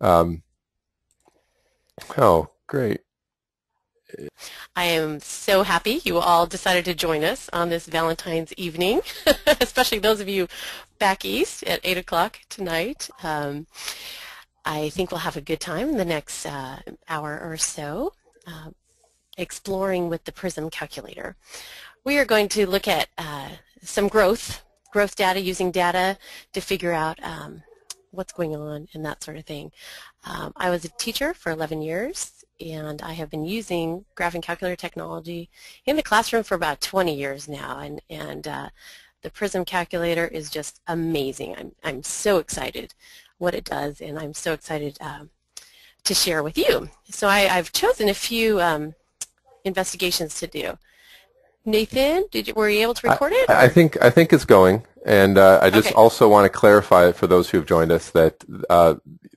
Um, oh, great. I am so happy you all decided to join us on this Valentine's evening, especially those of you back east at 8 o'clock tonight. I think we'll have a good time in the next hour or so exploring with the PRISM calculator. We are going to look at some growth data, using data to figure out what's going on and that sort of thing. I was a teacher for 11 years, and I have been using graphing calculator technology in the classroom for about 20 years now, and the PRISM calculator is just amazing. I'm so excited what it does, and I'm so excited to share with you. So I've chosen a few investigations to do. Nathan, were you able to I, record it, I or? think I think it's going, and I just Okay. also want to clarify for those who have joined us that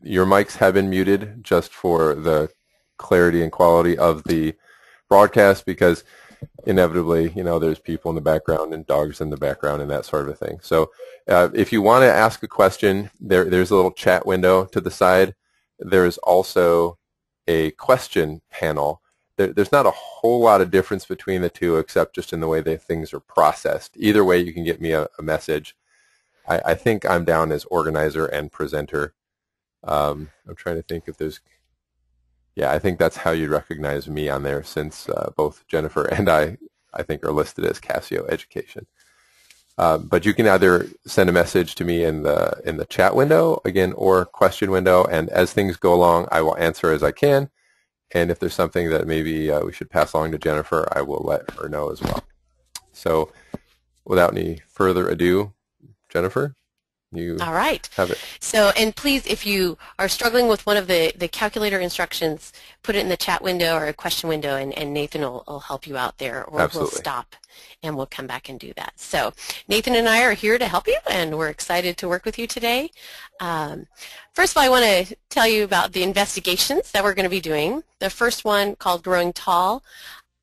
your mics have been muted just for the clarity and quality of the broadcast, because inevitably, there's people in the background and dogs in the background and that sort of a thing. So, if you want to ask a question, there's a little chat window to the side. There's also a question panel. There's not a whole lot of difference between the two, except just in the way that things are processed. Either way, you can get me a message. I think I'm down as organizer and presenter. I'm trying to think if there's, yeah, I think that's how you recognize me on there, since both Jennifer and I think, are listed as Casio Education. But you can either send a message to me in the chat window again, or question window, and as things go along, I will answer as I can. And if there's something that maybe we should pass along to Jennifer, I will let her know as well. So, without any further ado, Jennifer, you All right. have it. So, and please, if you are struggling with one of the calculator instructions, put it in the chat window or a question window, and Nathan will help you out there, or we'll Absolutely. stop and we'll come back and do that. So Nathan and I are here to help you, and we're excited to work with you today. First of all, I want to tell you about the investigations that we're going to be doing. The first one, called Growing Tall,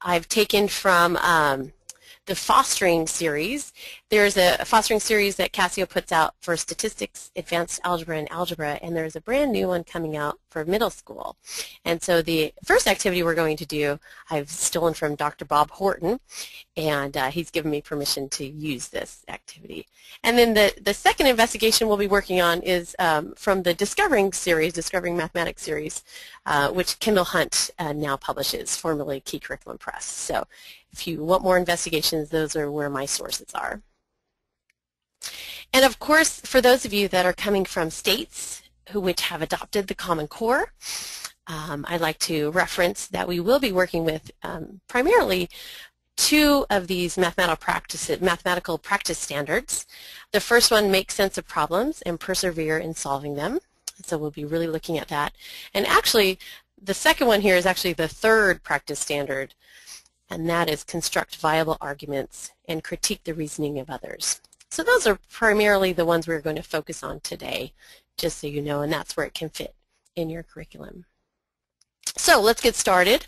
I've taken from the fostering series. There's a fostering series that Casio puts out for statistics, advanced algebra, and algebra, and there's a brand new one coming out for middle school. And so the first activity we're going to do, I've stolen from Dr. Bob Horton, and he's given me permission to use this activity. And then the second investigation we'll be working on is from the Discovering series, Discovering Mathematics series, which Kendall Hunt now publishes, formerly Key Curriculum Press. So if you want more investigations, those are where my sources are. And of course, for those of you that are coming from states which have adopted the Common Core, I'd like to reference that we will be working with primarily two of these mathematical practice standards. The first one, make sense of problems and persevere in solving them. So we'll be really looking at that. And actually, the second one here is actually the third practice standard, and that is construct viable arguments and critique the reasoning of others. So those are primarily the ones we're going to focus on today, just so you know, and that's where it can fit in your curriculum. So let's get started.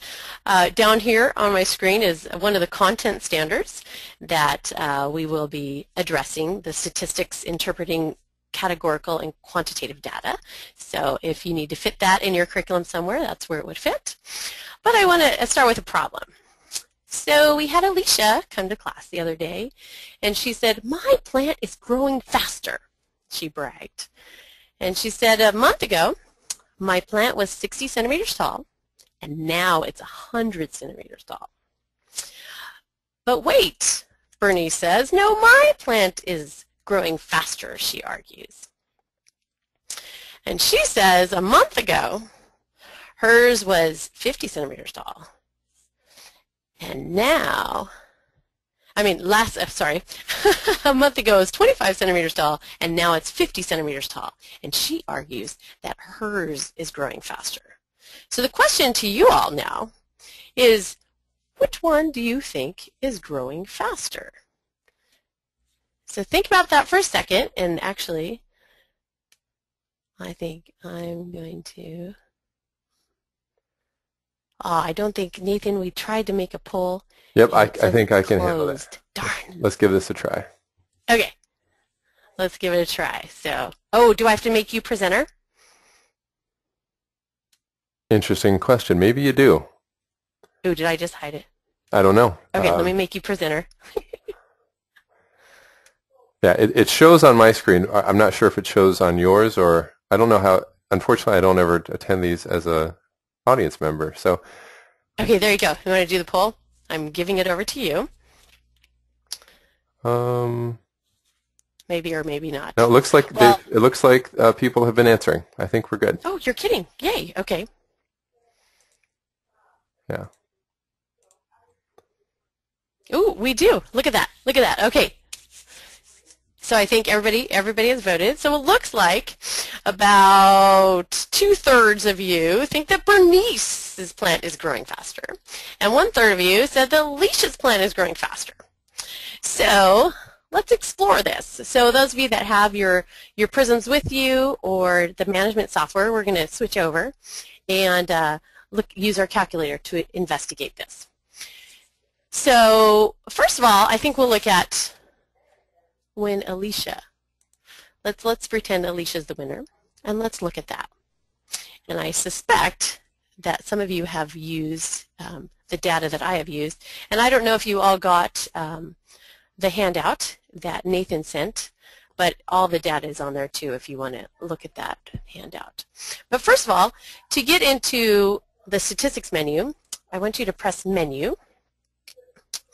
Down here on my screen is one of the content standards that we will be addressing, the statistics interpreting categorical and quantitative data. So if you need to fit that in your curriculum somewhere, that's where it would fit. But I want to start with a problem. So we had Alicia come to class the other day, and she said, "My plant is growing faster," she bragged. And she said, "A month ago, my plant was 60 centimeters tall, and now it's 100 centimeters tall." "But wait," Bernice says, "no, my plant is growing faster," she argues. And she says, "A month ago, hers was 50 centimeters tall. And now, sorry, a month ago it was 25 centimeters tall, and now it's 50 centimeters tall." And she argues that hers is growing faster. So the question to you all now is, which one do you think is growing faster? So think about that for a second, and actually, I think I'm going to, I don't think, Nathan, we tried to make a poll, Yep, and I, it I says think it's I can handle that. closed. Let's, Darn. let's give this a try. Okay, let's give it a try. So, oh, do I have to make you presenter? Interesting question. Maybe you do. Ooh, did I just hide it? I don't know. Okay, let me make you presenter. Yeah, it shows on my screen. I'm not sure if it shows on yours, or I don't know how. Unfortunately, I don't ever attend these as a audience member. So, Okay, there you go. You want to do the poll? I'm giving it over to you. Maybe or maybe not. No, it looks like people have been answering. I think we're good. Oh, you're kidding. Yay. Okay. Yeah. Ooh, we do. Look at that. Look at that. Okay. So I think everybody has voted. So it looks like about 2/3 of you think that Bernice's plant is growing faster. And 1/3 of you said that Alicia's plant is growing faster. So let's explore this. So those of you that have your prisms with you or the management software, we're going to switch over and use our calculator to investigate this. So first of all, I think we'll look at when Alicia. Let's pretend Alicia's the winner, and let's look at that. And I suspect that some of you have used the data that I have used, and I don't know if you all got the handout that Nathan sent, but all the data is on there too if you want to look at that handout. But first of all, to get into the statistics menu, I want you to press Menu,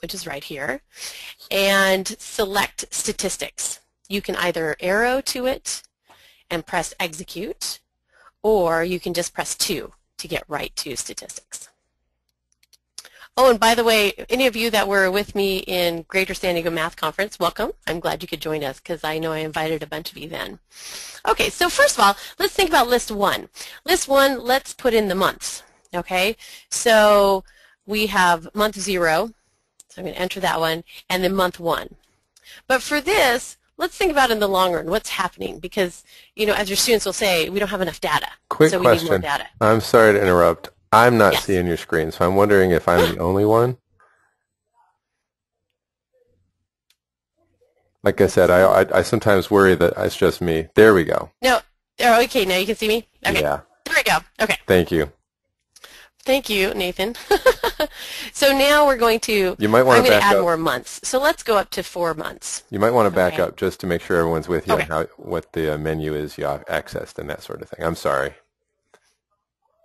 which is right here, and select Statistics. You can either arrow to it and press Execute, or you can just press 2 to get right to Statistics. Oh, and by the way, any of you that were with me in Greater San Diego Math Conference, welcome. I'm glad you could join us because I know I invited a bunch of you then. Okay, so first of all, let's think about List 1. List 1, let's put in the months, okay? So we have month 0. So I'm going to enter that one, and then month 1. But for this, let's think about in the long run what's happening because, you know, as your students will say, we don't have enough data. Quick so question. We need more data. I'm sorry to interrupt. I'm not Yes. seeing your screen, so I'm wondering if I'm the only one. Like I said, I sometimes worry that it's just me. There we go. No. Oh, okay, now you can see me? Okay. Yeah. There we go. Okay. Thank you. Thank you, Nathan. So now we're going to, You might want to back add up. more months. So let's go up to 4 months. You might want to back Okay. up just to make sure everyone's with you Okay. on what the menu is you accessed and that sort of thing. I'm sorry.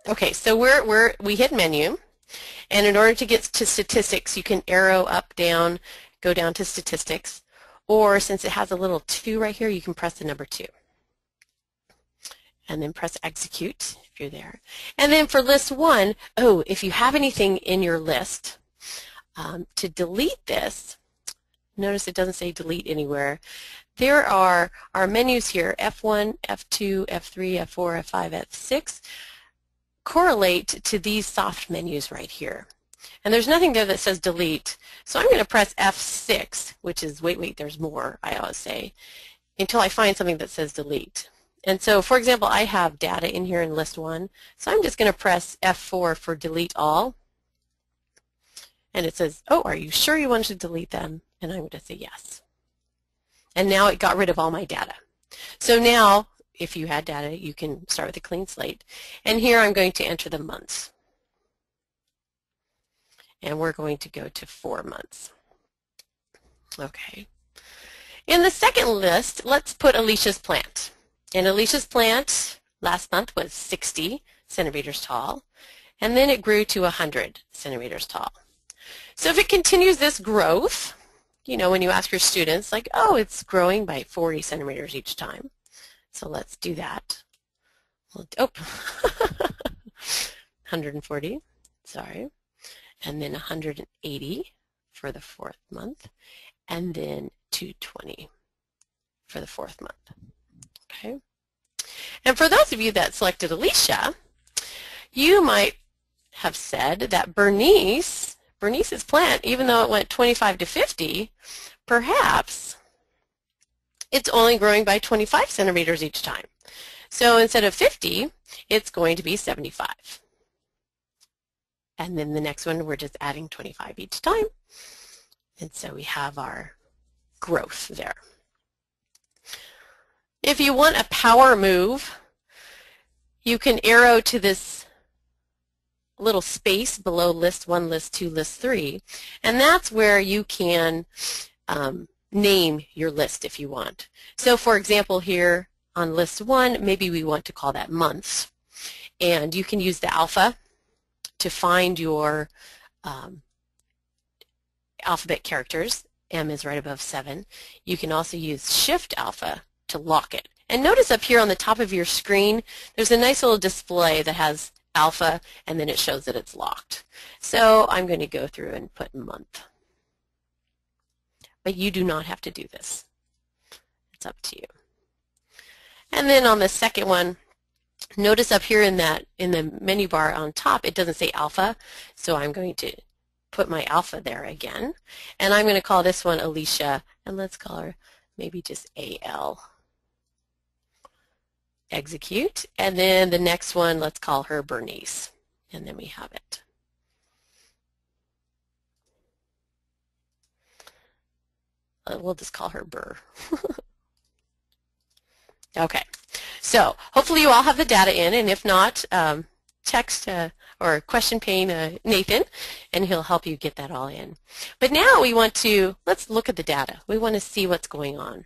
Okay, so we hit Menu, and in order to get to Statistics, you can arrow up, down, go down to Statistics, or since it has a little 2 right here, you can press the number 2. And then press Execute if you're there. And then for List 1, if you have anything in your list, to delete this, notice it doesn't say delete anywhere. There are our menus here, F1, F2, F3, F4, F5, F6, correlate to these soft menus right here. And there's nothing there that says delete, so I'm going to press F6, which is, wait, there's more, I always say, until I find something that says delete. And so, for example, I have data in here in List 1, so I'm just going to press F4 for delete all. And it says, oh, are you sure you want to delete them? And I'm going to say yes. And now it got rid of all my data. So now, if you had data, you can start with a clean slate. And here I'm going to enter the months. And we're going to go to 4 months. Okay. In the second list, let's put Alicia's plant. And Alicia's plant last month was 60 centimeters tall, and then it grew to 100 centimeters tall. So if it continues this growth, you know, when you ask your students, like, oh, it's growing by 40 centimeters each time. So let's do that. Oh, 140, sorry. And then 180 for the 4th month, and then 220 for the 4th month. Okay. And for those of you that selected Alicia, you might have said that Bernice's plant, even though it went 25 to 50, perhaps it's only growing by 25 centimeters each time. So instead of 50, it's going to be 75. And then the next one, we're just adding 25 each time. And so we have our growth there. If you want a power move, you can arrow to this little space below list 1, list 2, list 3, and that's where you can name your list if you want. So for example here on list 1, maybe we want to call that months, and you can use the alpha to find your alphabet characters. M is right above 7. You can also use Shift Alpha to lock it. And notice up here on the top of your screen, there's a nice little display that has alpha, and then it shows that it's locked. So I'm going to go through and put month. But you do not have to do this. It's up to you. And then on the second one, notice up here in the menu bar on top, it doesn't say alpha, so I'm going to put my alpha there again. And I'm going to call this one Alicia, and let's call her maybe just AL. Execute, and then the next one, let's call her Bernice, and then we have it. We'll just call her Burr. Okay, so hopefully you all have the data in, and if not, text or question ping Nathan, and he'll help you get that all in. But now we want to, let's look at the data. We want to see what's going on.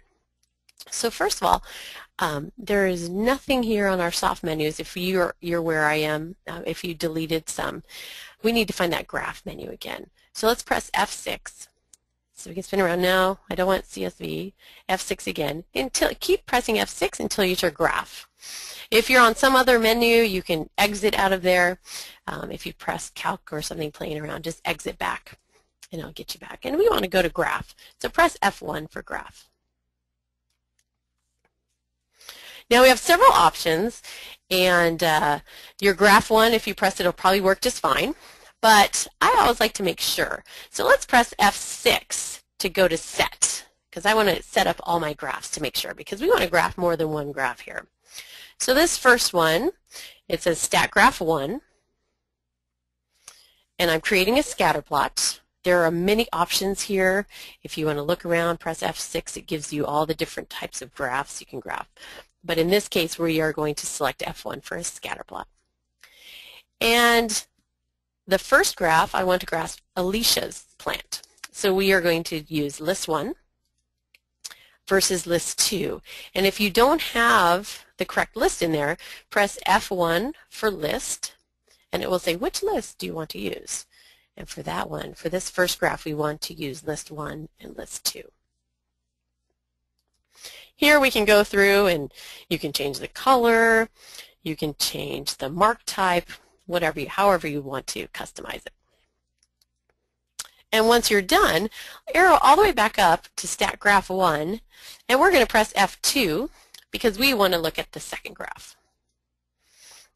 So first of all, there is nothing here on our soft menus. If you're where I am, if you deleted some, we need to find that graph menu again. So let's press F6. So we can spin around now. I don't want CSV. F6 again. Keep pressing F6 until you turn graph. If you're on some other menu, you can exit out of there. If you press calc or something playing around, just exit back, and it'll get you back. And we want to go to graph. So press F1 for graph. Now we have several options, and your graph one, if you press it, it'll probably work just fine, but I always like to make sure. So let's press F6 to go to set, because I want to set up all my graphs to make sure, because we want to graph more than one graph here. So this first one, it says stat graph 1, and I'm creating a scatter plot. There are many options here. If you want to look around, press F6, it gives you all the different types of graphs you can graph. But in this case, we are going to select F1 for a scatter plot. And the first graph, I want to graph Alicia's plant. So we are going to use list 1 versus list 2. And if you don't have the correct list in there, press F1 for list, and it will say, which list do you want to use? And for that one, for this first graph, we want to use list 1 and list 2. Here we can go through and you can change the color, you can change the mark type, however you want to customize it. And once you're done, arrow all the way back up to stat graph 1, and we're going to press F2 because we want to look at the second graph.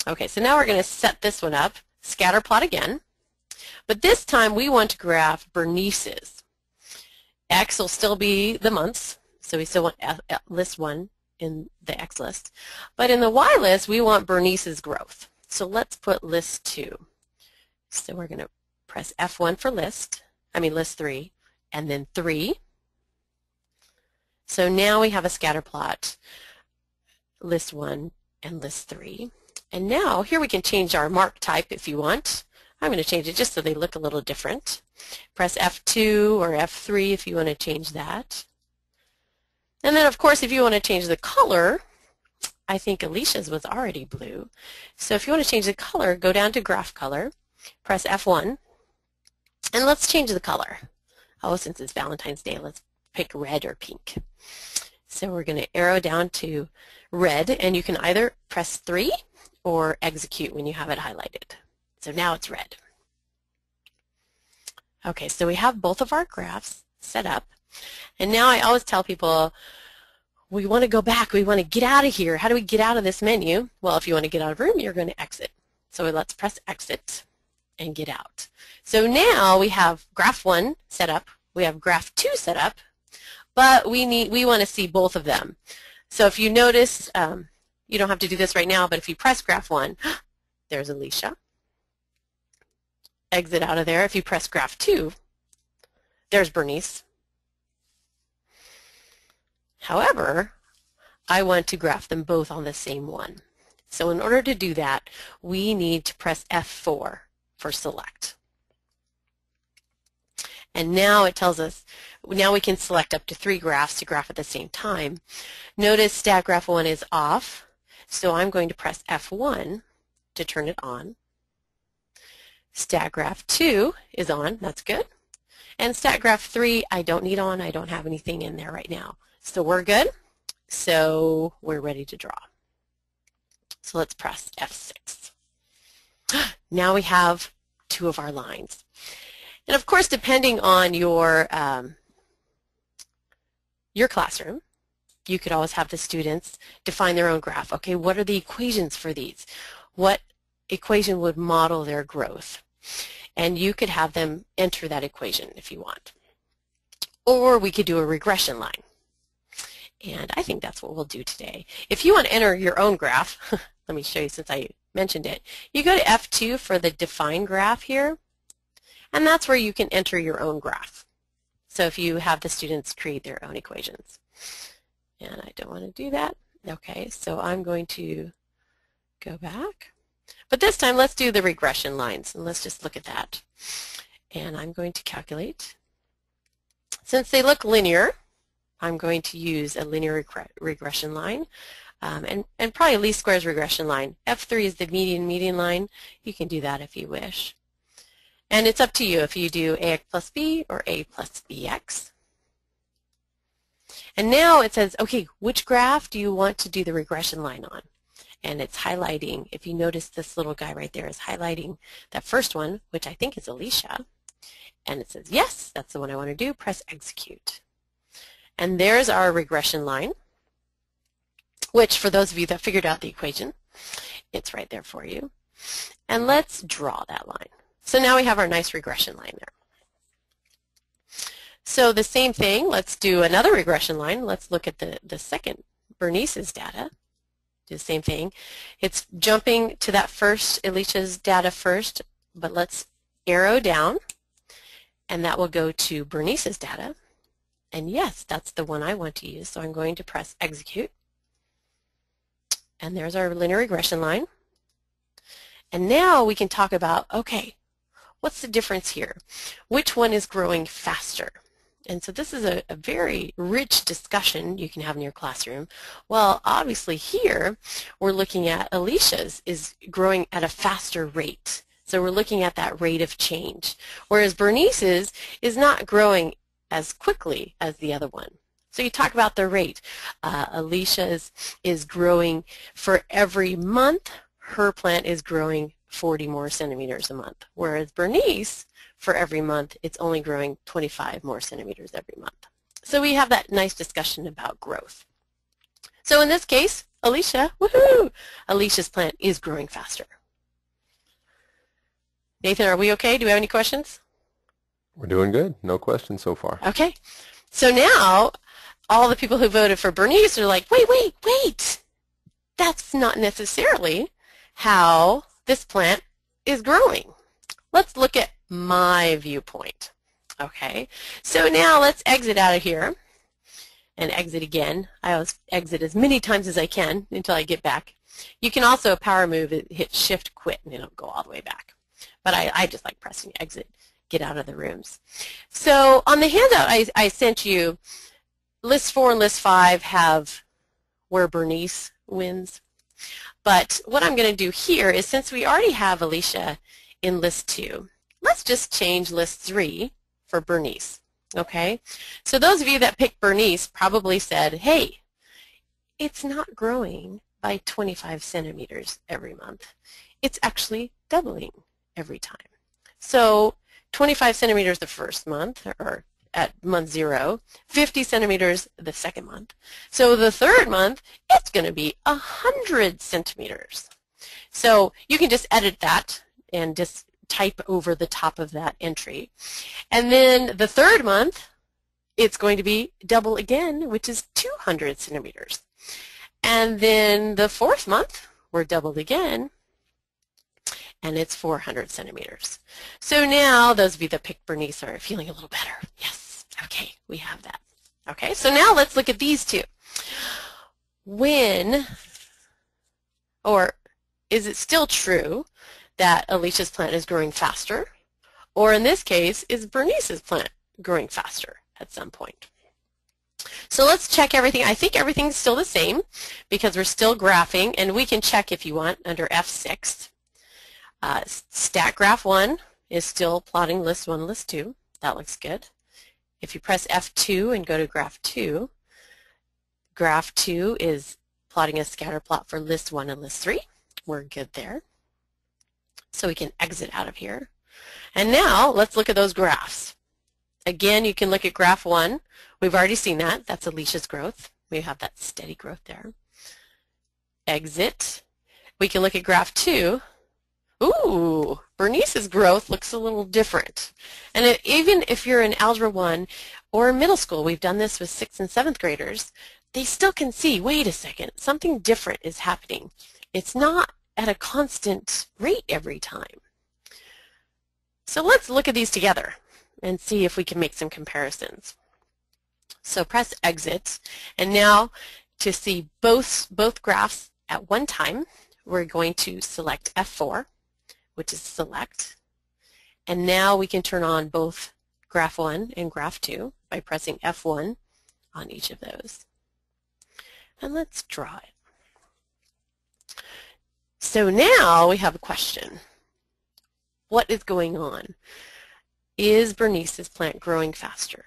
Okay, so now we're going to set this one up, scatter plot again, but this time we want to graph Bernice's. X will still be the months. So we still want list 1 in the X list. But in the Y list, we want Bernice's growth. So let's put list 2. So we're going to press F1 for list 3, and then 3. So now we have a scatter plot, list 1 and list 3. And now here we can change our mark type if you want. I'm going to change it just so they look a little different. Press F2 or F3 if you want to change that. And then, of course, if you want to change the color, I think Alicia's was already blue. So if you want to change the color, go down to Graph Color, press F1, and let's change the color. Oh, since it's Valentine's Day, let's pick red or pink. So we're going to arrow down to red, and you can either press 3 or execute when you have it highlighted. So now it's red. Okay, so we have both of our graphs set up. And now I always tell people, we want to go back, we want to get out of here. How do we get out of this menu? Well, if you want to get out of room, you're going to exit. So let's press exit and get out. So now we have graph 1 set up, we have graph 2 set up, but we want to see both of them. So if you notice, you don't have to do this right now, but if you press graph 1, there's Alicia. Exit out of there. If you press graph 2, there's Bernice. However, I want to graph them both on the same one. So in order to do that, we need to press F4 for select. And now it tells us, now we can select up to 3 graphs to graph at the same time. Notice stat graph 1 is off, so I'm going to press F1 to turn it on. Stat graph 2 is on, that's good. And stat graph 3 I don't need on, I don't have anything in there right now. So we're good, so we're ready to draw. So let's press F6. Now we have 2 of our lines. And of course, depending on your classroom, you could always have the students define their own graph. Okay, what are the equations for these? What equation would model their growth? And you could have them enter that equation if you want. Or we could do a regression line. And I think that's what we'll do today. If you want to enter your own graph, let me show you since I mentioned it. You go to F2 for the define graph here, and that's where you can enter your own graph. So if you have the students create their own equations. And I don't want to do that. Okay, so I'm going to go back. But this time, let's do the regression lines, and let's just look at that. And I'm going to calculate. Since they look linear, I'm going to use a linear regression line, and probably a least squares regression line. F3 is the median line. You can do that if you wish. And it's up to you if you do AX plus B or A plus BX. And now it says, okay, which graph do you want to do the regression line on? And it's highlighting, if you notice this little guy right there is highlighting that first one, which I think is Alicia. And it says, yes, that's the one I want to do. Press execute. And there's our regression line, which for those of you that figured out the equation, it's right there for you. And let's draw that line. So now we have our nice regression line there. So the same thing, let's do another regression line. Let's look at the second, Bernice's data. Do the same thing. It's jumping to that first, Alicia's data first, but let's arrow down, and that will go to Bernice's data. And yes, that's the one I want to use, so I'm going to press execute. And there's our linear regression line. And now we can talk about, okay, what's the difference here? Which one is growing faster? And so this is a very rich discussion you can have in your classroom. Well, obviously here we're looking at Alicia's is growing at a faster rate. So we're looking at that rate of change. Whereas Bernice's is not growing as quickly as the other one. So you talk about the rate. Alicia's is growing for every month. Her plant is growing 40 more centimeters a month. Whereas Bernice, for every month, it's only growing 25 more centimeters every month. So we have that nice discussion about growth. So in this case, Alicia, woohoo! Alicia's plant is growing faster. Nathan, are we okay? Do we have any questions? We're doing good. No questions so far. Okay. So now, all the people who voted for Bernice are like, wait. That's not necessarily how this plant is growing. Let's look at my viewpoint. Okay, so now let's exit out of here and exit again. I always exit as many times as I can until I get back. You can also power move it, hit shift quit, and it'll go all the way back. But I just like pressing exit, get out of the rooms. So on the handout I sent you, list 4 and list 5 have where Bernice wins. But what I'm going to do here is, since we already have Alicia in list 2, let's just change list 3 for Bernice. Okay? So those of you that picked Bernice probably said, hey, it's not growing by 25 centimeters every month. It's actually doubling every time. So 25 centimeters the first month, or at month 0, 50 centimeters the second month. So the third month, it's going to be 100 centimeters. So you can just edit that and just type over the top of that entry. And then the third month, it's going to be double again, which is 200 centimeters. And then the fourth month, we're doubled again, and it's 400 centimeters. So now those of you that picked Bernice are feeling a little better. Yes, okay, we have that. Okay, so now let's look at these two. When, or is it still true that Alicia's plant is growing faster, or in this case, is Bernice's plant growing faster at some point? So let's check everything. I think everything's still the same because we're still graphing, and we can check if you want under F6. Stat graph 1 is still plotting list 1, list 2. That looks good. If you press F2 and go to graph 2 is plotting a scatter plot for list 1 and list 3. We're good there. So we can exit out of here. And now let's look at those graphs. Again, you can look at graph 1. We've already seen that. That's Alicia's growth. We have that steady growth there. Exit. We can look at graph 2. Ooh, Bernice's growth looks a little different. And even if you're in Algebra 1 or middle school, we've done this with 6th and 7th graders, they still can see, wait a second, something different is happening. It's not at a constant rate every time. So let's look at these together and see if we can make some comparisons. So press exit, and now to see both graphs at one time, we're going to select F4, which is select, and now we can turn on both graph 1 and graph 2 by pressing F1 on each of those. And let's draw it. So now we have a question. What is going on? Is Bernice's plant growing faster?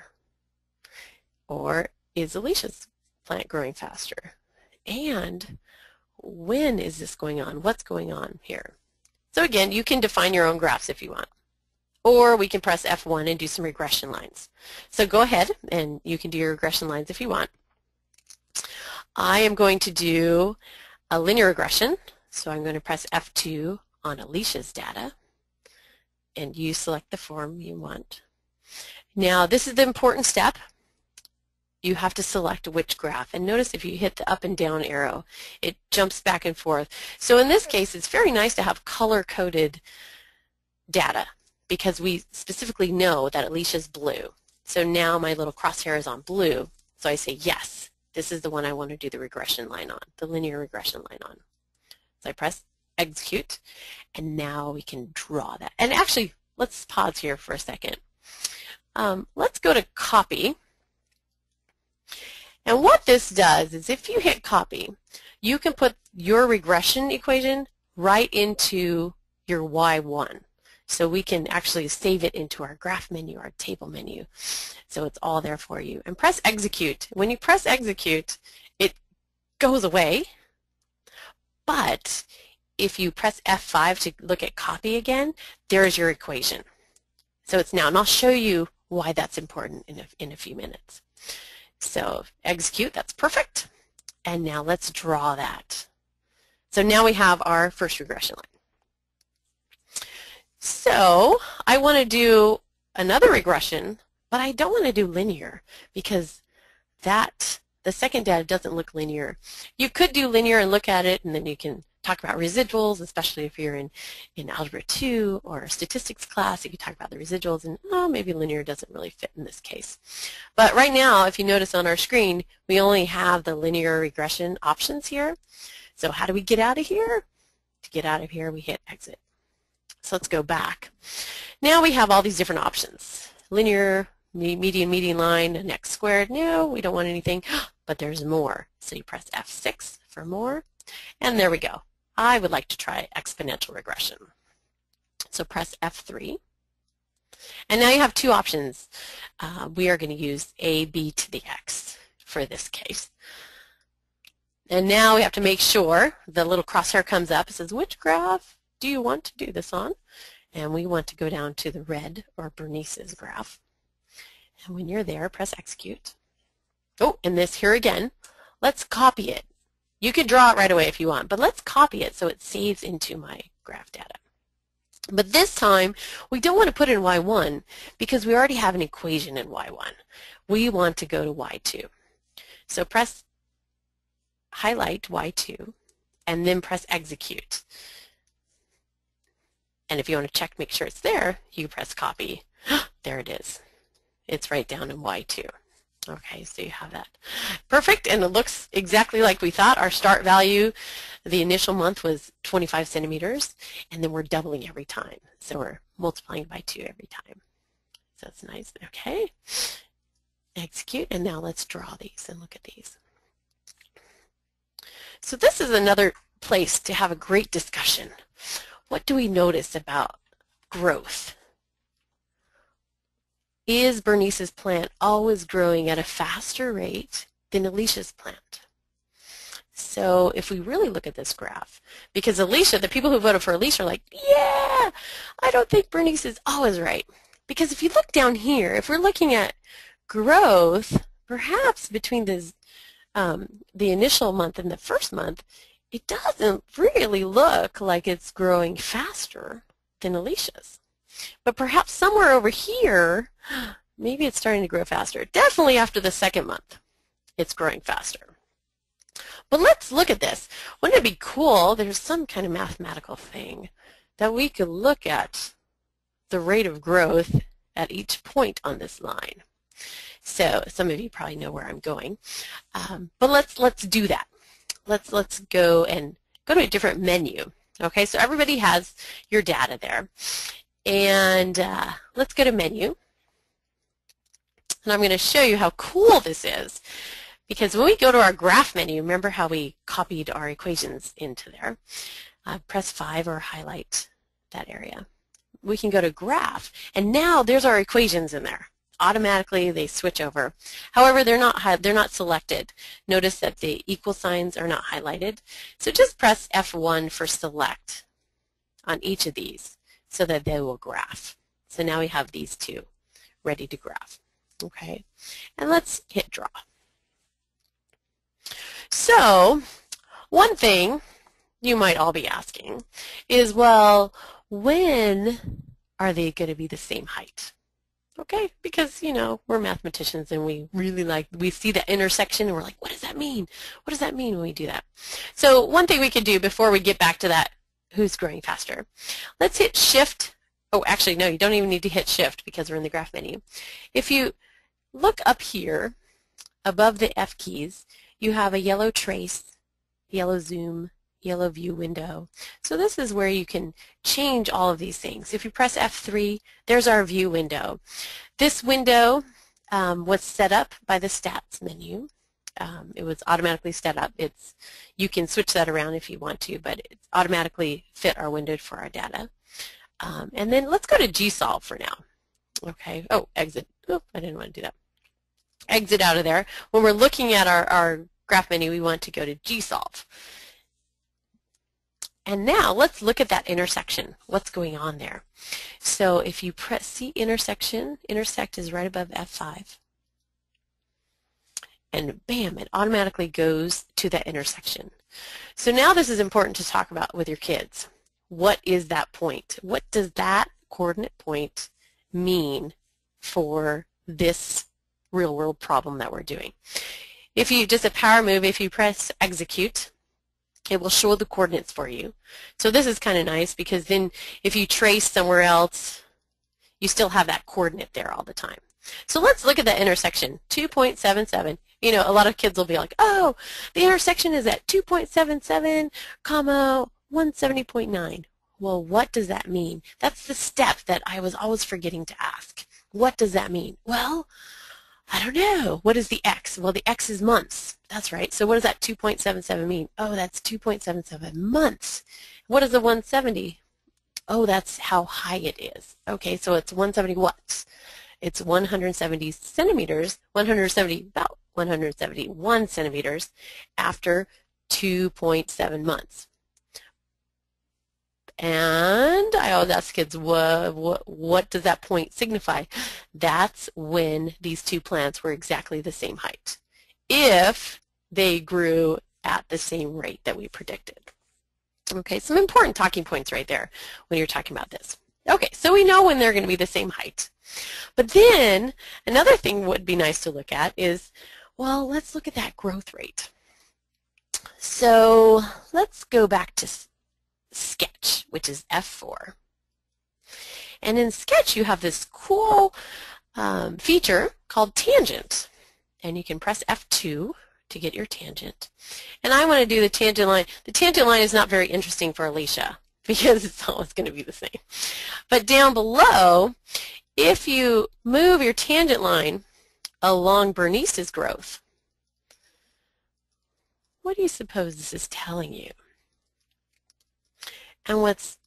Or is Alicia's plant growing faster? And when is this going on? What's going on here? So again, you can define your own graphs if you want. Or we can press F1 and do some regression lines. So go ahead and you can do your regression lines if you want. I am going to do a linear regression. So I'm going to press F2 on Alicia's data. And you select the form you want. Now this is the important step. You have to select which graph. And notice if you hit the up and down arrow, it jumps back and forth. So in this case, it's very nice to have color-coded data because we specifically know that Alicia's blue. So now my little crosshair is on blue. So I say, yes, this is the one I want to do the regression line on, the linear regression line on. So I press execute, and now we can draw that. And actually, let's pause here for a second. Let's go to copy. And what this does is if you hit copy, you can put your regression equation right into your Y1. So we can actually save it into our graph menu, our table menu. So it's all there for you. And press execute. When you press execute, it goes away. But if you press F5 to look at copy again, there's your equation. So it's now, and I'll show you why that's important in a few minutes. So execute, that's perfect. And now let's draw that. So now we have our first regression line. So I want to do another regression, but I don't want to do linear because the second data doesn't look linear. You could do linear and look at it, and then you can talk about residuals, especially if you're in Algebra 2 or statistics class. You can talk about the residuals, and maybe linear doesn't really fit in this case. But right now, if you notice on our screen, we only have the linear regression options here. So how do we get out of here? To get out of here, we hit exit. So let's go back. Now we have all these different options. Linear, median line, and x squared. No, we don't want anything, but there's more. So you press F6 for more, and there we go. I would like to try exponential regression. So press F3. And now you have two options. We are going to use a b to the x for this case. And now we have to make sure the little crosshair comes up. It says, which graph do you want to do this on? And we want to go down to the red, or Bernice's graph. And when you're there, press execute. Oh, and this here again, let's copy it. You can draw it right away if you want, but let's copy it so it saves into my graph data. But this time, we don't want to put it in Y1 because we already have an equation in Y1. We want to go to Y2. So press highlight Y2 and then press execute. And if you want to check, make sure it's there, you press copy. There it is. It's right down in Y2. Okay, so you have that. Perfect, and it looks exactly like we thought. Our start value, the initial month was 25 centimeters, and then we're doubling every time. So we're multiplying by 2 every time. So that's nice. Okay, execute, and now let's draw these and look at these. So this is another place to have a great discussion. What do we notice about growth? Is Bernice's plant always growing at a faster rate than Alicia's plant? So if we really look at this graph, because Alicia, the people who voted for Alicia are like, yeah, I don't think Bernice is always right. Because if you look down here, if we're looking at growth, perhaps between the initial month and the first month, it doesn't really look like it's growing faster than Alicia's. But perhaps somewhere over here, maybe it's starting to grow faster. Definitely after the second month, it's growing faster. But let's look at this. Wouldn't it be cool? There's some kind of mathematical thing that we could look at the rate of growth at each point on this line. So some of you probably know where I'm going. But let's do that. Let's go to a different menu. Okay, so everybody has your data there. And let's go to menu. And I'm going to show you how cool this is. Because when we go to our graph menu, remember how we copied our equations into there? Press 5 or highlight that area. We can go to graph, and now there's our equations in there. Automatically they switch over. However, they're not selected. Notice that the equal signs are not highlighted. So just press F1 for select on each of these so that they will graph. So now we have these two ready to graph. Okay, and let's hit draw. So one thing you might all be asking is, well, when are they going to be the same height? Okay, because, you know, we're mathematicians and we see the intersection and we're like, what does that mean? What does that mean when we do that? So one thing we could do before we get back to that, who's growing faster, let's hit shift. Oh, actually, no, you don't even need to hit shift because we're in the graph menu. If you look up here above the F keys, you have a yellow trace, yellow zoom, yellow view window. So this is where you can change all of these things. If you press F3, there's our view window. This window was set up by the stats menu. It was automatically set up. You can switch that around if you want to, but it's automatically fit our window for our data. And then let's go to GSolve for now. Okay. Oh, exit. Oh, I didn't want to do that. Exit out of there. When we're looking at our graph menu, we want to go to GSolve. And now let's look at that intersection. What's going on there? So if you press C intersection, intersect is right above F5. And bam, it automatically goes to that intersection. So now this is important to talk about with your kids. What is that point? What does that coordinate point mean for this real world problem that we're doing? If you just a power move, if you press execute, it will show the coordinates for you. So this is kind of nice because then if you trace somewhere else, you still have that coordinate there all the time. So let's look at that intersection, 2.77. You know, a lot of kids will be like, oh, the intersection is at 2.77, comma 170.9. Well, what does that mean? That's the step that I was always forgetting to ask. What does that mean? Well, I don't know. What is the X? Well, the X is months. That's right. So what does that 2.77 mean? Oh, that's 2.77 months. What is the 170? Oh, that's how high it is. Okay, so it's 170 what? It's 170 centimeters, about 171 centimeters after 2.7 months. And I always ask kids, what does that point signify? That's when these two plants were exactly the same height, if they grew at the same rate that we predicted. Okay, some important talking points right there when you're talking about this. Okay, so we know when they're going to be the same height. But then another thing would be nice to look at is, well, let's look at that growth rate. So let's go back to Sketch, which is F4. And in Sketch, you have this cool feature called tangent. and you can press F2 to get your tangent. And I want to do the tangent line. The tangent line is not very interesting for Alicia because it's always going to be the same. But down below, if you move your tangent line along Bernice's growth, what do you suppose this is telling you? And what's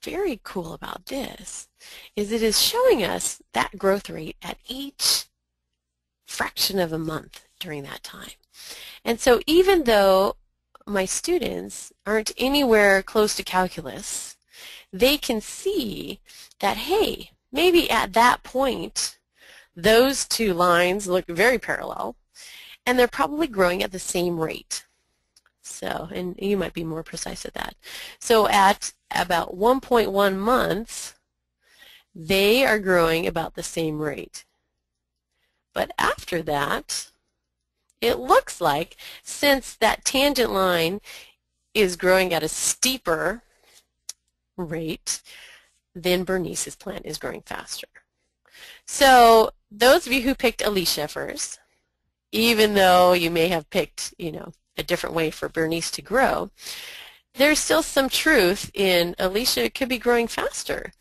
very cool about this is it is showing us that growth rate at each fraction of a month during that time. And so even though my students aren't anywhere close to calculus, they can see that, hey, maybe at that point, those two lines look very parallel, and they're probably growing at the same rate. So, and you might be more precise at that. So at about 1.1 months, they are growing about the same rate. But after that, it looks like since that tangent line is growing at a steeper rate, then Bernice's plant is growing faster. So those of you who picked Alicia first, even though you may have picked, a different way for Bernice to grow, there's still some truth in Alicia could be growing faster.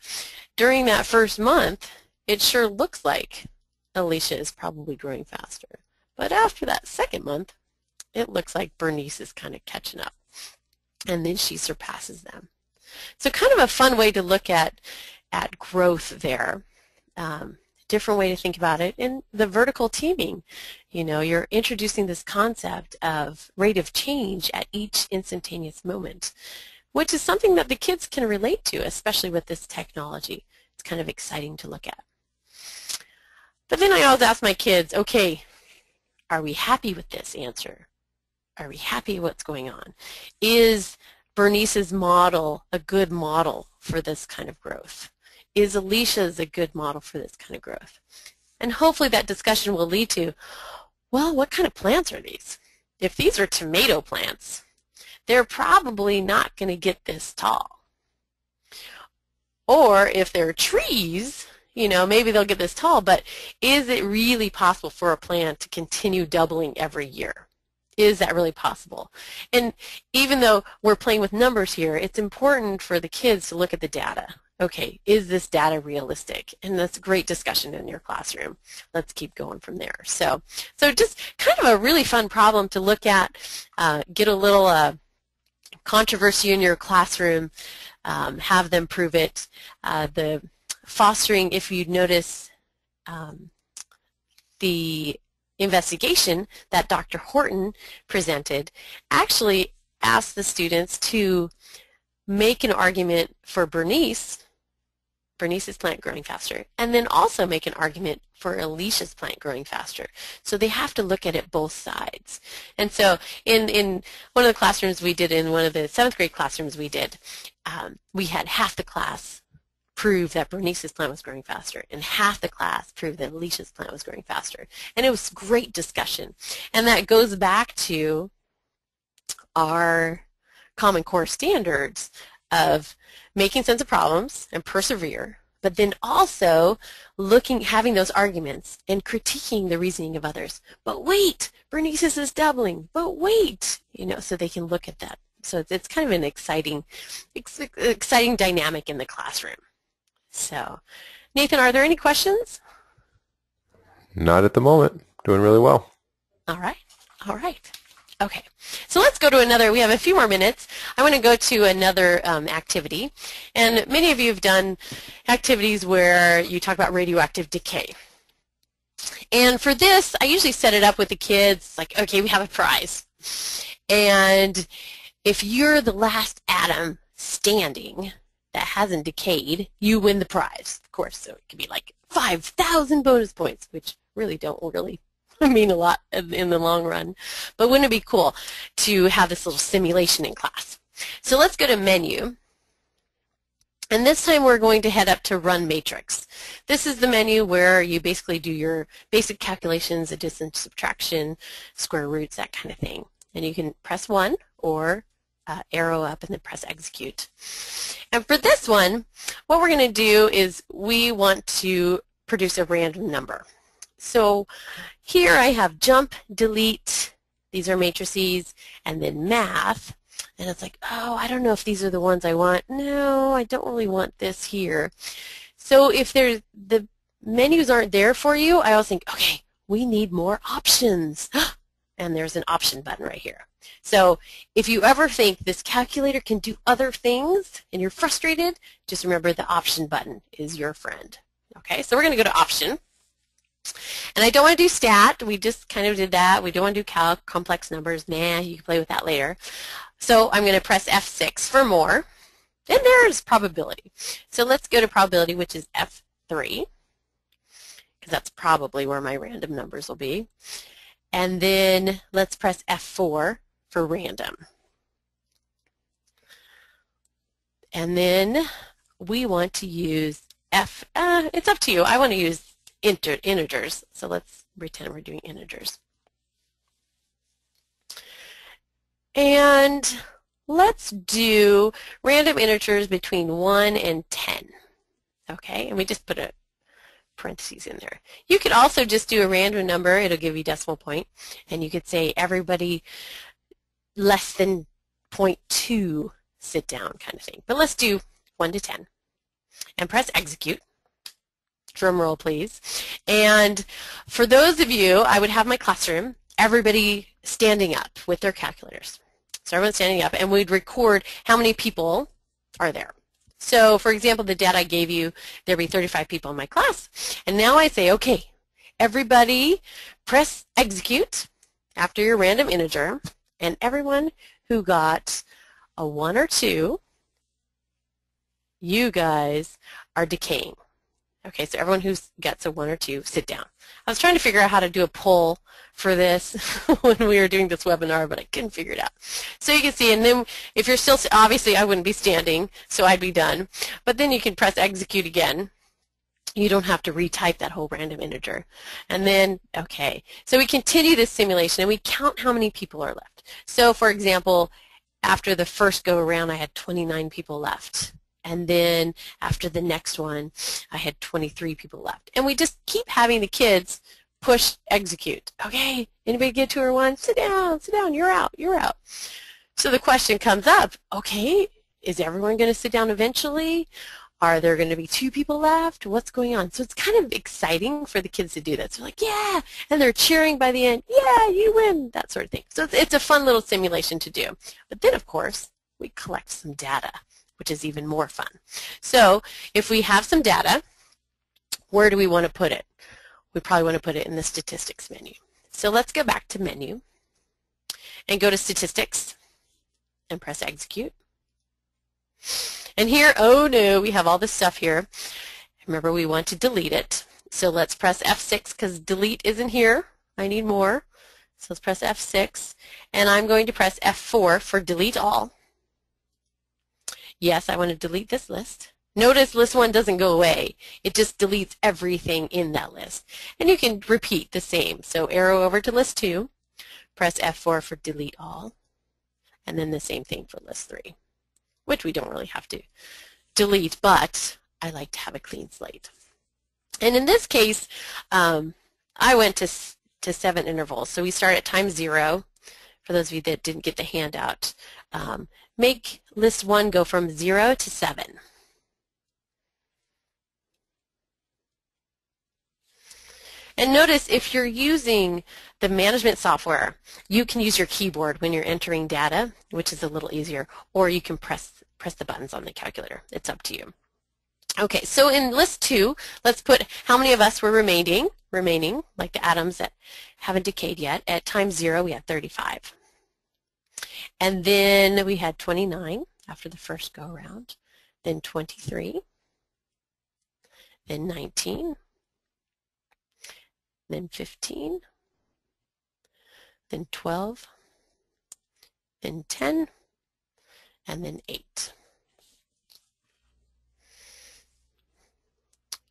During that first month, it sure looks like Alicia is probably growing faster. But after that second month, it looks like Bernice is kind of catching up. And then she surpasses them. So kind of a fun way to look at growth there. Different way to think about it. In the vertical teaming, you're introducing this concept of rate of change at each instantaneous moment, which is something that the kids can relate to, especially with this technology. It's kind of exciting to look at. But then I always ask my kids, okay, are we happy with this answer? Are we happy with what's going on? Is Bernice's model a good model for this kind of growth? Is Alicia's a good model for this kind of growth? And hopefully that discussion will lead to, well, what kind of plants are these? If these are tomato plants, they're probably not going to get this tall. Or if they're trees, maybe they'll get this tall, but is it really possible for a plant to continue doubling every year? Is that really possible? And even though we're playing with numbers here, it's important for the kids to look at the data. Okay, is this data realistic? And that's a great discussion in your classroom. Let's keep going from there. So just kind of a really fun problem to look at, get a little controversy in your classroom, have them prove it. The fostering, if you notice the investigation that Dr. Horton presented, actually asked the students to make an argument for Bernice's plant growing faster, and then also make an argument for Alicia's plant growing faster. So they have to look at it both sides. And so in one of the classrooms we did, in one of the 7th grade classrooms we did, we had half the class prove that Bernice's plant was growing faster, and half the class proved that Alicia's plant was growing faster. And it was great discussion. And that goes back to our Common Core standards of making sense of problems and persevere, but then also having those arguments and critiquing the reasoning of others. But wait, Bernice's is doubling. But wait, so they can look at that. So it's kind of an exciting dynamic in the classroom. So, Nathan, are there any questions? Not at the moment. Doing really well. All right. Okay, so let's go to another. We have a few more minutes. I want to go to another activity. And many of you have done activities where you talk about radioactive decay. And for this, I usually set it up with the kids, like, okay, we have a prize. And if you're the last atom standing that hasn't decayed, you win the prize, of course. So it could be like 5,000 bonus points, which really don't mean a lot in the long run. But wouldn't it be cool to have this little simulation in class? So let's go to menu. And this time we're going to head up to Run Matrix. This is the menu where you basically do your basic calculations, addition, subtraction, square roots, that kind of thing. And you can press 1 or arrow up and then press execute. And for this one, what we're going to do is we want to produce a random number. So here I have jump, delete, these are matrices, and then math. And it's like, oh, I don't know if these are the ones I want. No, I don't really want this here. So if the menus aren't there for you, I always think, okay, we need more options. And there's an option button right here. So if you ever think this calculator can do other things and you're frustrated, just remember the option button is your friend. Okay, so we're going to go to option. And I don't want to do stat. We just kind of did that. We don't want to do calc, complex numbers. Nah, you can play with that later. So I'm going to press F6 for more. Then there's probability. So let's go to probability, which is F3, because that's probably where my random numbers will be. And then let's press F4 for random. And then we want to use it's up to you. I want to use integers. So let's pretend we're doing integers. And let's do random integers between 1 and 10. Okay, and we just put a parentheses in there. You could also just do a random number. It'll give you decimal point. And you could say everybody less than 0.2 sit down kind of thing. But let's do 1 to 10. And press execute. Drum roll, please. And for those of you, I would have my classroom, everybody standing up with their calculators. So everyone's standing up, and we'd record how many people are there. So, for example, the data I gave you, there'd be 35 people in my class. And now I say, okay, everybody press execute after your random integer, and everyone who got a 1 or 2, you guys are decaying. Okay, so everyone who gets a 1 or 2, sit down. I was trying to figure out how to do a poll for this when we were doing this webinar, but I couldn't figure it out. So you can see, and then if you're still, obviously I wouldn't be standing, so I'd be done. But then you can press execute again. You don't have to retype that whole random integer. And then, okay, so we continue this simulation and we count how many people are left. So for example, after the first go around, I had 29 people left. And then after the next one, I had 23 people left. And we just keep having the kids push execute. Okay, anybody get 2 or 1? Sit down, you're out, you're out. So the question comes up, okay, is everyone going to sit down eventually? Are there going to be 2 people left? What's going on? So it's kind of exciting for the kids to do that. So they're like, yeah, and they're cheering by the end, yeah, you win, that sort of thing. So it's a fun little simulation to do. But then, of course, we collect some data, which is even more fun. So if we have some data, where do we want to put it? We probably want to put it in the statistics menu. So let's go back to menu and go to statistics and press execute. And here, oh no, we have all this stuff here. Remember, we want to delete it. So let's press F6 because delete isn't here. I need more. So let's press F6. And I'm going to press F4 for delete all. Yes, I want to delete this list. Notice list 1 doesn't go away. It just deletes everything in that list. And you can repeat the same. So arrow over to list 2, press F4 for delete all, and then the same thing for list 3, which we don't really have to delete, but I like to have a clean slate. And in this case, I went to 7 intervals. So we start at time 0. For those of you that didn't get the handout, make list 1 go from 0 to 7. And notice if you're using the management software, you can use your keyboard when you're entering data, which is a little easier, or you can press the buttons on the calculator. It's up to you. Okay, so in list 2, let's put how many of us were remaining, like the atoms that haven't decayed yet. At time 0, we had 35. And then we had 29 after the first go around, then 23, then 19, then 15, then 12, then 10, and then 8.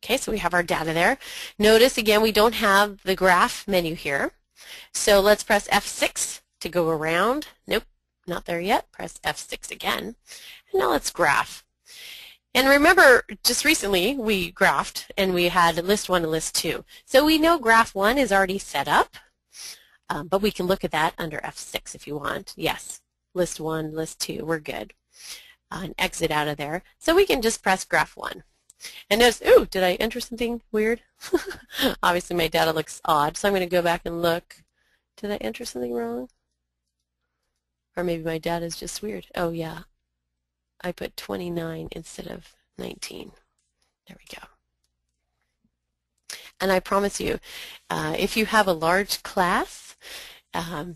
Okay, so we have our data there. Notice again we don't have the graph menu here. So let's press F6 to go around. Nope, not there yet. Press F6 again. And now let's graph. And remember, just recently we graphed and we had list 1 and list 2. So we know graph 1 is already set up, but we can look at that under F6 if you want. Yes, list 1, list 2, we're good. And exit out of there. So we can just press graph 1. And notice, ooh, did I enter something weird? Obviously my data looks odd, so I'm going to go back and look. Did I enter something wrong? Or maybe my data is just weird. Oh yeah, I put 29 instead of 19. There we go. And I promise you, if you have a large class,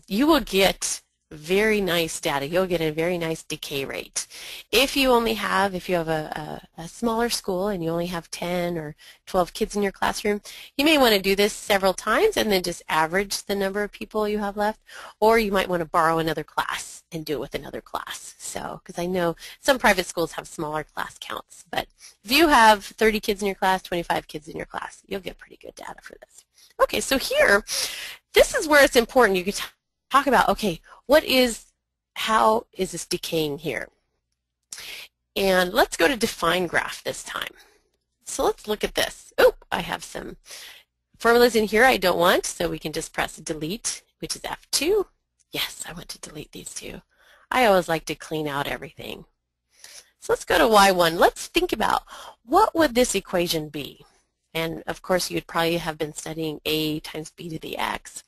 you will get very nice data. You'll get a very nice decay rate. If you have a smaller school and you only have 10 or 12 kids in your classroom, you may want to do this several times and then just average the number of people you have left, or you might want to borrow another class and do it with another class. So, because I know some private schools have smaller class counts, but if you have 30 kids in your class, 25 kids in your class, you'll get pretty good data for this. Okay, so here, this is where it's important. You can talk about, okay, how is this decaying here? And let's go to define graph this time. So let's look at this. Oh, I have some formulas in here I don't want, so we can just press delete, which is F2. Yes, I want to delete these two. I always like to clean out everything. So let's go to Y1. Let's think about what would this equation be? And of course, you'd probably have been studying A times B to the X.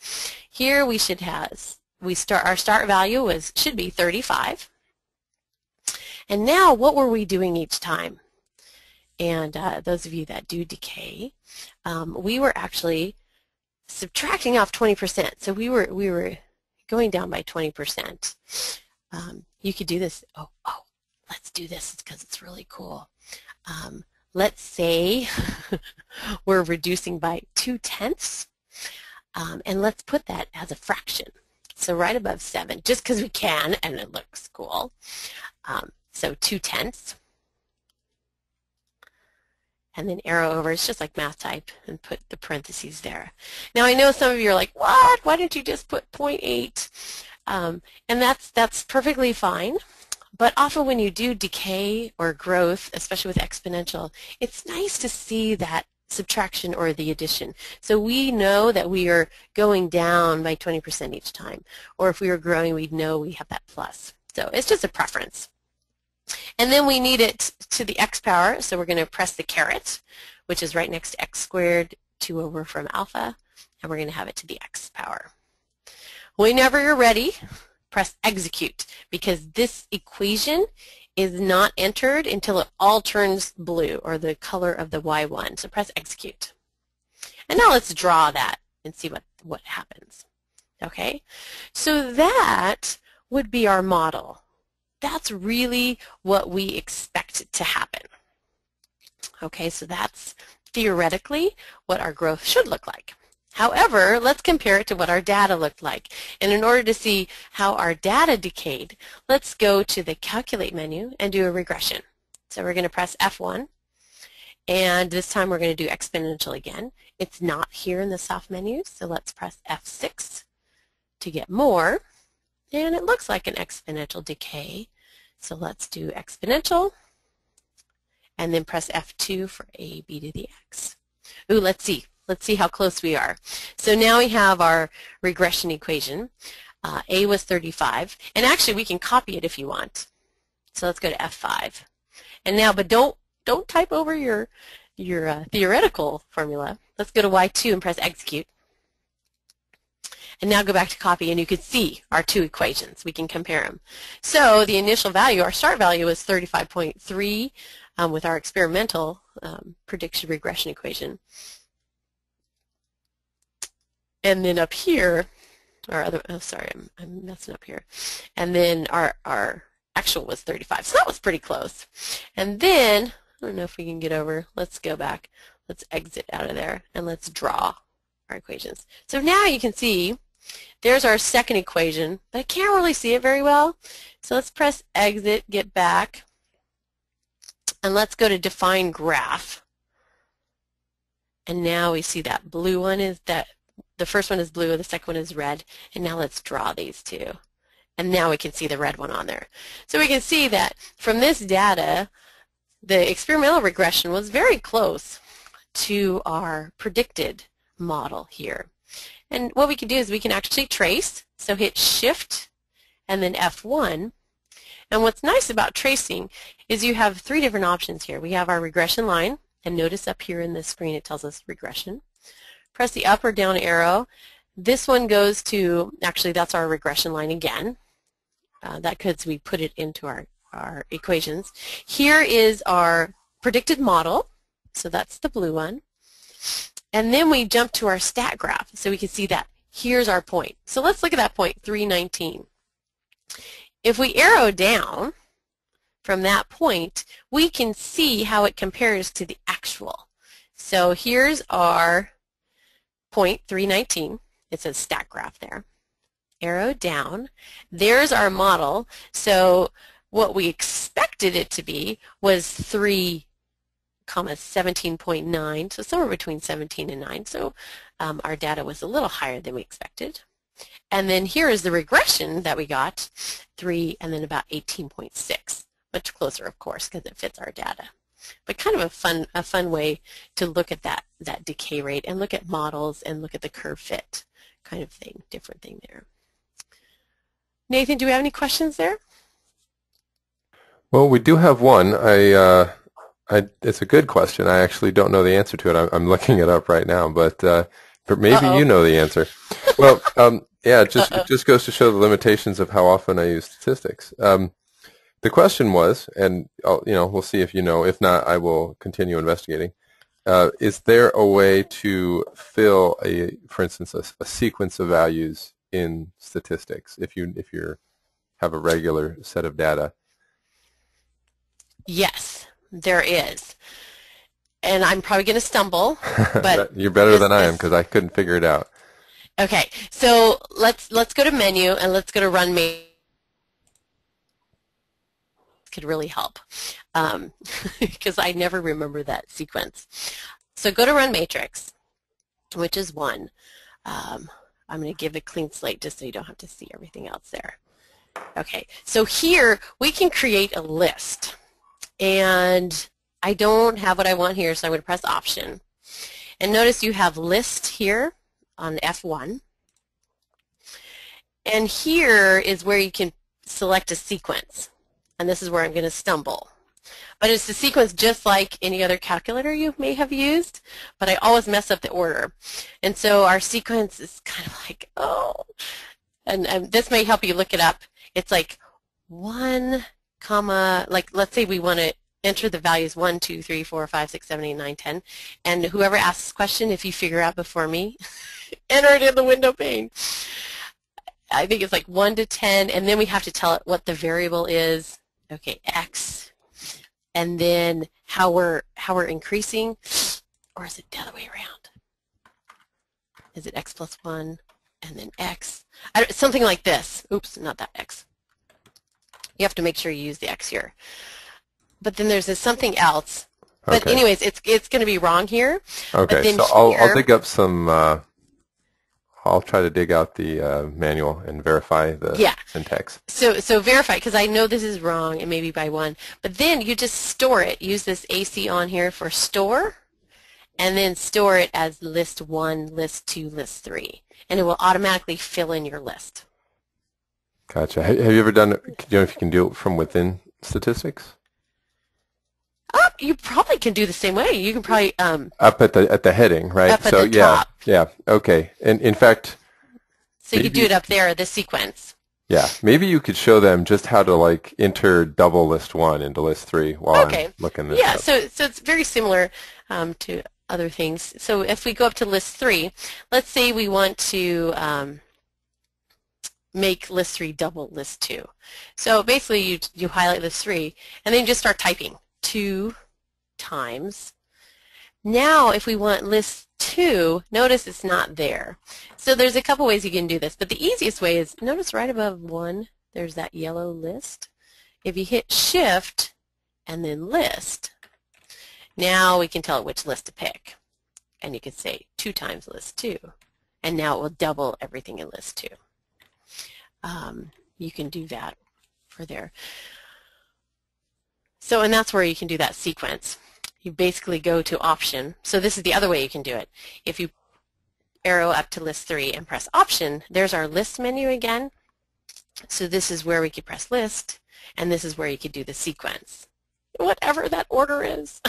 Here we should have, our start value should be 35. And now what were we doing each time? And those of you that do decay, we were actually subtracting off 20%. So we were going down by 20%. You could do this. Oh, let's do this because it's really cool. Let's say we're reducing by 2/10, and let's put that as a fraction. So right above 7, just because we can, and it looks cool. So 2/10, and then arrow over. It's just like math type, and put the parentheses there. Now I know some of you are like, what? Why didn't you just put 0.8? And that's perfectly fine. But often when you do decay or growth, especially with exponential, it's nice to see that subtraction or the addition. So we know that we are going down by 20% each time. Or if we are growing, we know we have that plus. So it's just a preference. And then we need it to the x power, so we're going to press the caret, which is right next to x squared, 2 over from alpha, and we're going to have it to the x power. Whenever you're ready, press execute, because this equation is not entered until it all turns blue, or the color of the Y1. So press execute. And now let's draw that and see what happens. Okay, so that would be our model. That's really what we expect to happen. Okay, so that's theoretically what our growth should look like. However, let's compare it to what our data looked like. And in order to see how our data decayed, let's go to the Calculate menu and do a regression. So we're going to press F1, and this time we're going to do exponential again. It's not here in the soft menu, so let's press F6 to get more. And it looks like an exponential decay. So let's do exponential, and then press F2 for A, B to the X. Ooh, let's see. Let's see how close we are. So now we have our regression equation. A was 35, and actually we can copy it if you want. So let's go to F5. And now, but don't type over your theoretical formula. Let's go to Y2 and press execute. And now go back to copy, and you can see our two equations. We can compare them. So the initial value, our start value, is 35.3 with our experimental prediction regression equation. And then up here, I'm messing up here. And then our actual was 35. So that was pretty close. And then, I don't know if we can get over. Let's go back. Let's exit out of there, and let's draw our equations. So now you can see there's our second equation, but I can't really see it very well. So let's press exit, get back, and let's go to define graph. And now we see that blue one is that. The first one is blue, the second one is red, and now let's draw these two. And now we can see the red one on there. So we can see that from this data, the experimental regression was very close to our predicted model here. And what we can do is we can actually trace, so hit Shift and then F1. And what's nice about tracing is you have three different options here. We have our regression line, and notice up here in the screen it tells us regression. Press the up or down arrow. This one goes to, actually that's our regression line again. That because we put it into our equations. Here is our predicted model, so that's the blue one. And then we jump to our stat graph, so we can see that here's our point. So let's look at that point, 319. If we arrow down from that point, we can see how it compares to the actual. So here's our point, 319. It says stat graph there. Arrow down. There's our model. So what we expected it to be was 3, 17.9, so somewhere between 17 and 9. So our data was a little higher than we expected. And then here is the regression that we got, 3 and then about 18.6. Much closer, of course, because it fits our data. But kind of a fun way to look at that decay rate and look at models and look at the curve fit kind of thing, different thing there. Nathan, do we have any questions there? Well, we do have one. It's a good question. I actually don't know the answer to it. I'm looking it up right now, but maybe you know the answer. Well, yeah, it just goes to show the limitations of how often I use statistics. The question was, and we'll see if you know. If not, I will continue investigating. Is there a way to fill for instance, a sequence of values in statistics if you have a regular set of data? Yes, there is. And I'm probably going to stumble, but you're better than I am because I couldn't figure it out. Okay, so let's go to menu and let's go to run matrix. Could really help because I never remember that sequence. So go to run matrix, which is 1. I'm going to give a clean slate just so you don't have to see everything else there. Okay, so here we can create a list. And I don't have what I want here, so I'm going to press Option. And notice you have List here on F1. And here is where you can select a sequence. And this is where I'm going to stumble. But it's a sequence just like any other calculator you may have used, but I always mess up the order. And so our sequence is kind of like, oh. And this may help you look it up. It's like 1, like let's say we want to enter the values 1, 2, 3, 4, 5, 6, 7, 8, 9, 10. And whoever asks this question, if you figure out before me, enter it in the window pane. I think it's like 1 to 10, and then we have to tell it what the variable is. Okay, X. And then how we're increasing, or is it the other way around? Is it X plus 1 and then X? Something like this. Oops, not that X. You have to make sure you use the X here. But then there's something else. But okay. Anyways, it's going to be wrong here. Okay, so I'll dig up some. I'll try to dig out the manual and verify the syntax. So verify, because I know this is wrong, and maybe by 1. But then you just store it. Use this AC on here for store, and then store it as list 1, list 2, list 3. And it will automatically fill in your list. Gotcha. Have you ever done it? Do you know if you can do it from within statistics? You probably can do the same way. You can probably up at the heading, right? Up at the top. Yeah. Okay. And in fact, so you could do it up there, the sequence. Yeah. Maybe you could show them just how to like enter double list 1 into list 3 while I'm looking this up. So it's very similar to other things. So if we go up to list 3, let's say we want to make list 3 double list 2. So basically you highlight list 3 and then you just start typing 2 times. Now if we want list 2, notice it's not there. So there's a couple ways you can do this, but the easiest way is, notice right above 1 there's that yellow list. If you hit Shift and then list, now we can tell it which list to pick. And you can say 2 times list 2, and now it will double everything in list 2. You can do that for there. So, and that's where you can do that sequence. You basically go to option. So this is the other way you can do it. If you arrow up to list 3 and press option, there's our list menu again. So this is where we could press list, and this is where you could do the sequence, whatever that order is.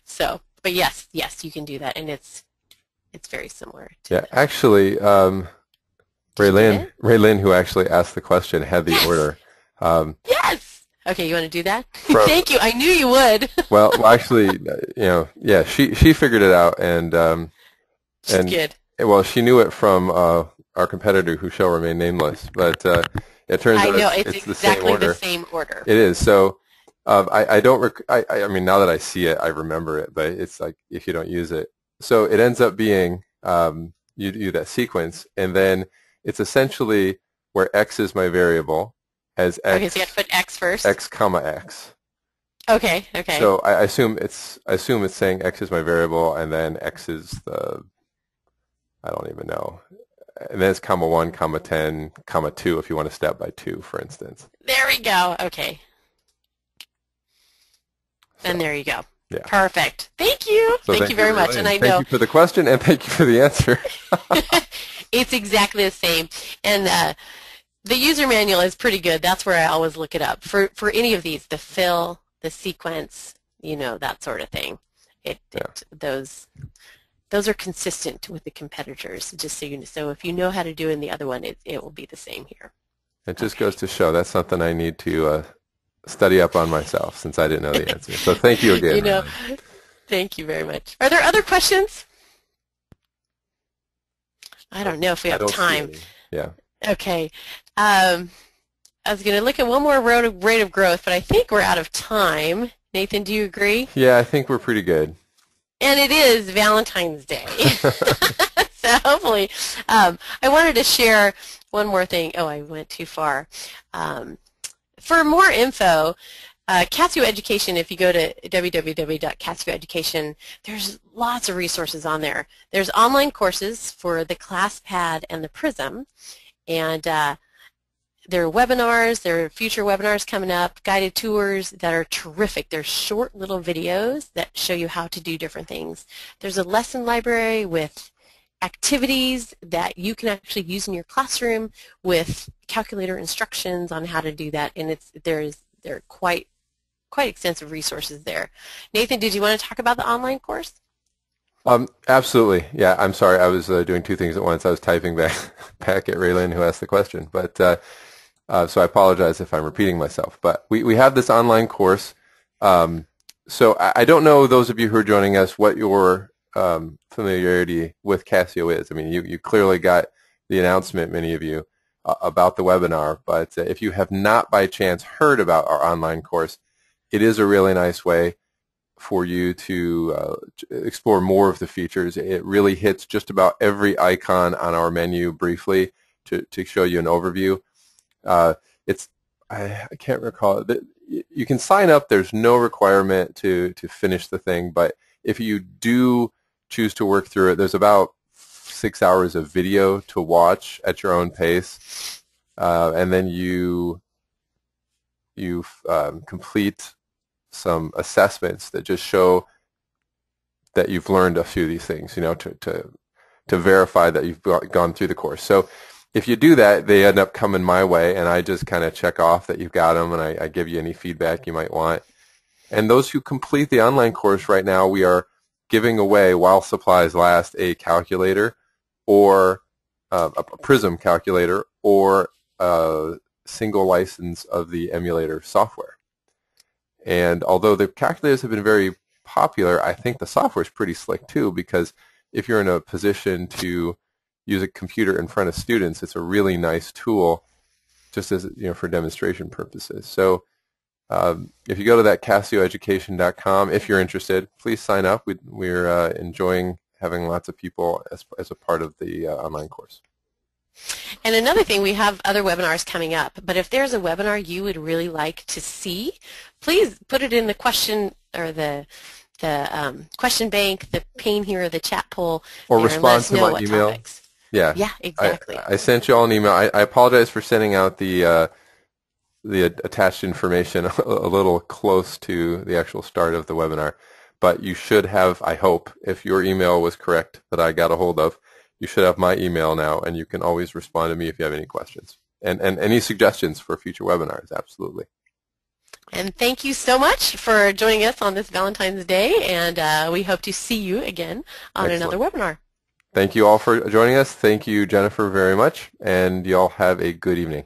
So, but yes, you can do that, and it's very similar to Yeah, actually, Raylyn, who actually asked the question, had the order. Yes. Okay, you want to do that? Thank you. I knew you would. well, actually, yeah, she figured it out, and good. Well, she knew it from our competitor, who shall remain nameless, but it turns out it's exactly the same order. It is. So I don't. I mean, now that I see it, I remember it, but it's like if you don't use it, so it ends up being you do that sequence, and then it's essentially where X is my variable. As X, okay, so you have to put X first. X comma X. Okay. So I assume it's saying X is my variable, and then X is the, I don't even know, and then it's comma 1, comma 10, comma 2 if you want to step by 2, for instance. There we go. Okay. So, and there you go. Yeah. Perfect. Thank you. So thank you very much. And I know. Thank you for the question, and thank you for the answer. It's exactly the same, and. The user manual is pretty good. That's where I always look it up. For any of these, the fill, the sequence, that sort of thing. Those are consistent with the competitors, just so you know. So if you know how to do it in the other one, it will be the same here. It just goes to show that's something I need to study up on myself, since I didn't know the answer. So thank you again. Thank you very much. Are there other questions? I don't know if we have time. Yeah. Okay. I was going to look at one more rate of growth, but I think we're out of time. Nathan, do you agree? Yeah, I think we're pretty good. And it is Valentine's Day. So hopefully, I wanted to share one more thing. Oh, I went too far. For more info, Casio Education, if you go to www.casioeducation, there's lots of resources on there. There's online courses for the ClassPad and the Prism, and there are webinars, there are future webinars coming up, guided tours that are terrific. They're short little videos that show you how to do different things. There's a lesson library with activities that you can actually use in your classroom with calculator instructions on how to do that, and there are quite extensive resources there. Nathan, did you want to talk about the online course? Absolutely. Yeah, I'm sorry. I was doing two things at once. I was typing back at Raylyn, who asked the question. But so I apologize if I'm repeating myself. But we have this online course. So I don't know, those of you who are joining us, what your familiarity with Casio is. I mean, you clearly got the announcement, many of you, about the webinar. But if you have not by chance heard about our online course, it is a really nice way for you to explore more of the features. It really hits just about every icon on our menu briefly to show you an overview. I can't recall. You can sign up. There's no requirement to finish the thing, but if you do choose to work through it, there's about 6 hours of video to watch at your own pace, and then you complete some assessments that just show that you've learned a few of these things, to verify that you've gone through the course. So if you do that, they end up coming my way, and I just kind of check off that you've got them, and I give you any feedback you might want. And those who complete the online course right now, we are giving away, while supplies last, a calculator or a Prism calculator or a single license of the emulator software. And although the calculators have been very popular, I think the software is pretty slick too, because if you're in a position to use a computer in front of students, it's a really nice tool, just as for demonstration purposes. So if you go to that CasioEducation.com, if you're interested, please sign up. We're enjoying having lots of people as a part of the online course. And another thing, we have other webinars coming up, but if there's a webinar you would really like to see, please put it in the question or the question bank, the pane here, or the chat poll, or respond to my email. Yeah, exactly. I sent you all an email. I apologize for sending out the the attached information a little close to the actual start of the webinar. But you should have, I hope, if your email was correct that I got a hold of, you should have my email now, and you can always respond to me if you have any questions. And any suggestions for future webinars, absolutely. And thank you so much for joining us on this Valentine's Day, and we hope to see you again on Excellent. another webinar. Thank you all for joining us. Thank you, Jennifer, very much, and you all have a good evening.